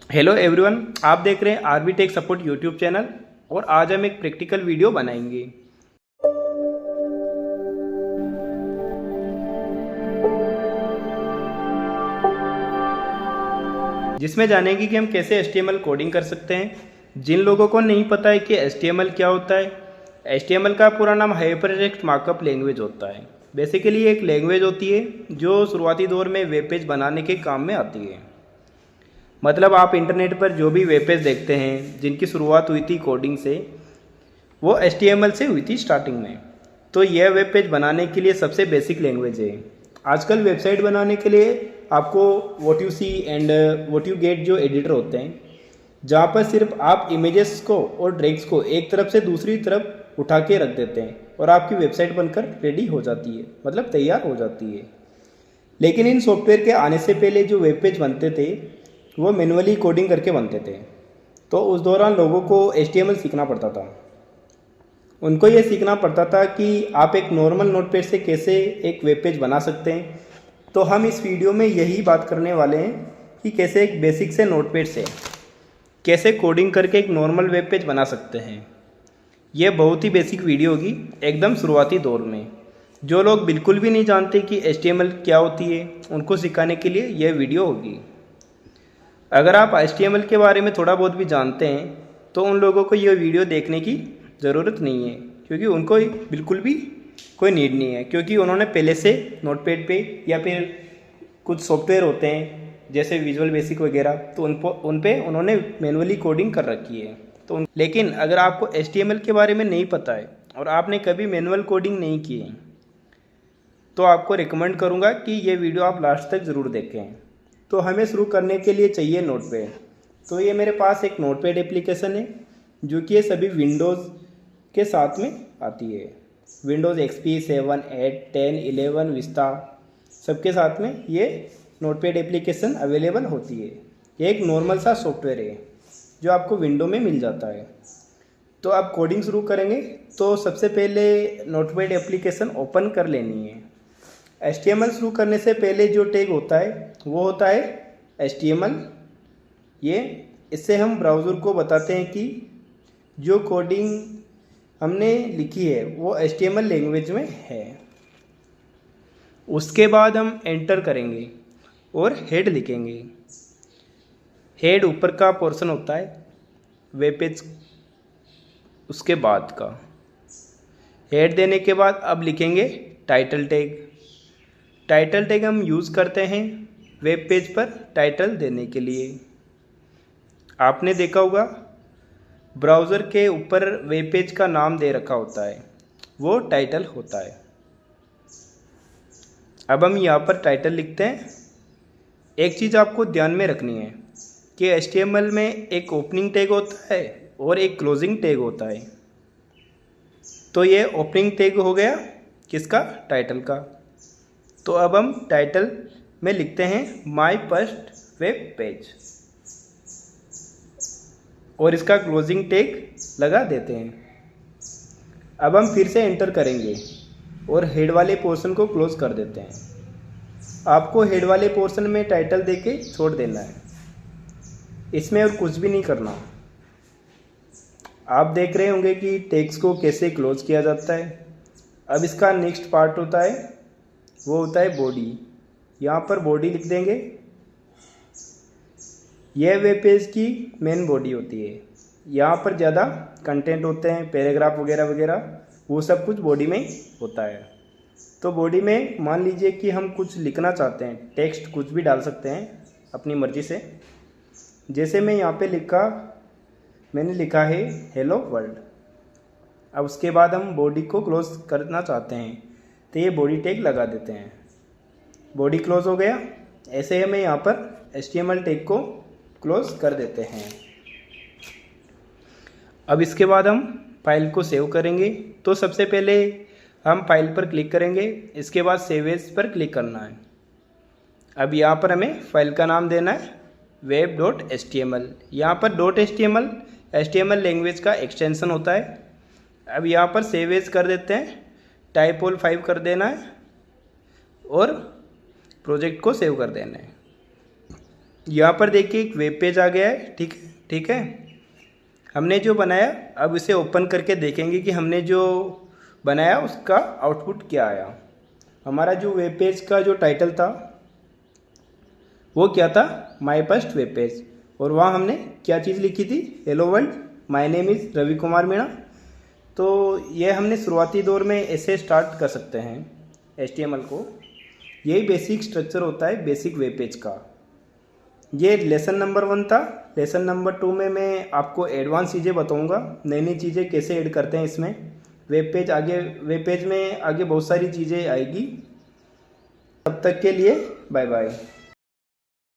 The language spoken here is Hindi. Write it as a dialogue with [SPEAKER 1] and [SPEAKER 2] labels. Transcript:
[SPEAKER 1] हेलो एवरीवन, आप देख रहे हैं RB tech support YouTube channel. और आज हम एक प्रैक्टिकल वीडियो बनाएंगे जिसमें जानेंगे कि हम कैसे HTML कोडिंग कर सकते हैं। जिन लोगों को नहीं पता है कि HTML क्या होता है, HTML का पूरा नाम हाइपरटेक्स्ट मार्कअप लैंग्वेज होता है। बेसिकली एक लैंग्वेज होती है जो शुरुआती दौर में वेब पेज बनाने के काम में आती है। मतलब आप इंटरनेट पर जो भी वेब पेज देखते हैं जिनकी शुरुआत हुई थी कोडिंग से, वो HTML से हुई थी स्टार्टिंग में। तो यह वेब पेज बनाने के लिए सबसे बेसिक लैंग्वेज है। आजकल वेबसाइट बनाने के लिए आपको what you see and what you get जो एडिटर होते हैं, जहाँ पर सिर्फ आप इमेजेस को और ड्रैग्स को एक तरफ से दूसरी तरफ उठा के रख देते हैं और आपकी वेबसाइट बनकर रेडी हो जाती है, मतलब तैयार हो जाती है। लेकिन इन सॉफ्टवेयर के आने से पहले जो वेब पेज बनते थे वो मैनुअली कोडिंग करके बनते थे। तो उस दौरान लोगों को HTML सीखना पड़ता था। उनको ये सीखना पड़ता था कि आप एक नॉर्मल नोटपैड से कैसे एक वेब पेज बना सकते हैं। तो हम इस वीडियो में यही बात करने वाले हैं कि कैसे एक बेसिक से नोटपैड से कैसे कोडिंग करके एक नॉर्मल वेब पेज बना सकते हैं। ये बहुत ही बेसिक वीडियो होगी, एकदम शुरुआती दौर में। जो लोग बिल्कुल भी नहीं जानते कि HTML क्या होती है, उनको सिखाने के लिए यह वीडियो होगी। अगर आप HTML के बारे में थोड़ा बहुत भी जानते हैं तो उन लोगों को यह वीडियो देखने की ज़रूरत नहीं है, क्योंकि उनको बिल्कुल भी कोई नीड नहीं है, क्योंकि उन्होंने पहले से नोटपैड पे या फिर कुछ सॉफ्टवेयर होते हैं जैसे विजुअल बेसिक वगैरह, तो उन पे उन्होंने मैनुअली कोडिंग कर रखी है। लेकिन अगर आपको HTML के बारे में नहीं पता है और आपने कभी मैनुअल कोडिंग नहीं की है, तो आपको रिकमेंड करूँगा कि ये वीडियो आप लास्ट तक ज़रूर देखें। तो हमें शुरू करने के लिए चाहिए नोटपैड। तो ये मेरे पास एक नोटपैड एप्लीकेशन है जो कि ये सभी विंडोज़ के साथ में आती है। विंडोज़ XP 7, 8, 10, 11 विस्ता सबके साथ में ये नोटपैड एप्लीकेशन अवेलेबल होती है। ये एक नॉर्मल सा सॉफ्टवेयर है जो आपको विंडो में मिल जाता है। तो आप कोडिंग शुरू करेंगे तो सबसे पहले नोटपैड एप्लीकेशन ओपन कर लेनी है। HTML शुरू करने से पहले जो टैग होता है वो होता है HTML। ये इससे हम ब्राउज़र को बताते हैं कि जो कोडिंग हमने लिखी है वो HTML लैंग्वेज में है। उसके बाद हम एंटर करेंगे और हेड लिखेंगे। हेड ऊपर का पोर्शन होता है वेब पेज, उसके बाद का हेड देने के बाद अब लिखेंगे टाइटल टैग। टाइटल टैग हम यूज़ करते हैं वेब पेज पर टाइटल देने के लिए। आपने देखा होगा ब्राउज़र के ऊपर वेब पेज का नाम दे रखा होता है, वो टाइटल होता है। अब हम यहाँ पर टाइटल लिखते हैं। एक चीज़ आपको ध्यान में रखनी है कि HTML में एक ओपनिंग टैग होता है और एक क्लोजिंग टैग होता है। तो ये ओपनिंग टैग हो गया किसका? टाइटल का। तो अब हम टाइटल में लिखते हैं माय फर्स्ट वेब पेज और इसका क्लोजिंग टैग लगा देते हैं। अब हम फिर से एंटर करेंगे और हेड वाले पोर्शन को क्लोज कर देते हैं। आपको हेड वाले पोर्शन में टाइटल देके छोड़ देना है, इसमें और कुछ भी नहीं करना। आप देख रहे होंगे कि टेक्स्ट को कैसे क्लोज किया जाता है। अब इसका नेक्स्ट पार्ट होता है, वो होता है बॉडी। यहाँ पर बॉडी लिख देंगे। यह वेब पेज की मेन बॉडी होती है। यहाँ पर ज़्यादा कंटेंट होते हैं, पैराग्राफ वगैरह वगैरह, वो सब कुछ बॉडी में होता है। तो बॉडी में मान लीजिए कि हम कुछ लिखना चाहते हैं, टेक्स्ट कुछ भी डाल सकते हैं अपनी मर्ज़ी से। जैसे मैं यहाँ पे मैंने लिखा है हेलो वर्ल्ड। अब उसके बाद हम बॉडी को क्लोज करना चाहते हैं तो ये बॉडी टैग लगा देते हैं। बॉडी क्लोज हो गया। ऐसे हमें यहाँ पर HTML टैग को क्लोज कर देते हैं। अब इसके बाद हम फाइल को सेव करेंगे। तो सबसे पहले हम फाइल पर क्लिक करेंगे, इसके बाद सेव एज पर क्लिक करना है। अब यहाँ पर हमें फाइल का नाम देना है web.html। यहाँ पर .html लैंग्वेज का एक्सटेंशन होता है। अब यहाँ पर सेव एज कर देते हैं, टाइप 5 कर देना है और प्रोजेक्ट को सेव कर देना है। यहाँ पर देखिए एक वेब पेज आ गया है। ठीक है, हमने जो बनाया अब इसे ओपन करके देखेंगे कि हमने जो बनाया उसका आउटपुट क्या आया। हमारा जो वेब पेज का जो टाइटल था वो क्या था, माय फर्स्ट वेब पेज, और वहाँ हमने क्या चीज़ लिखी थी, hello world, my name is Ravi Kumar Meena. तो ये हमने शुरुआती दौर में ऐसे स्टार्ट कर सकते हैं HTML को। यही बेसिक स्ट्रक्चर होता है बेसिक वेब पेज का। ये लेसन नंबर 1 था। लेसन नंबर 2 में मैं आपको एडवांस चीज़ें बताऊंगा, नई नई चीज़ें कैसे ऐड करते हैं इसमें। वेब पेज में आगे बहुत सारी चीज़ें आएगी। तब तक के लिए बाय बाय।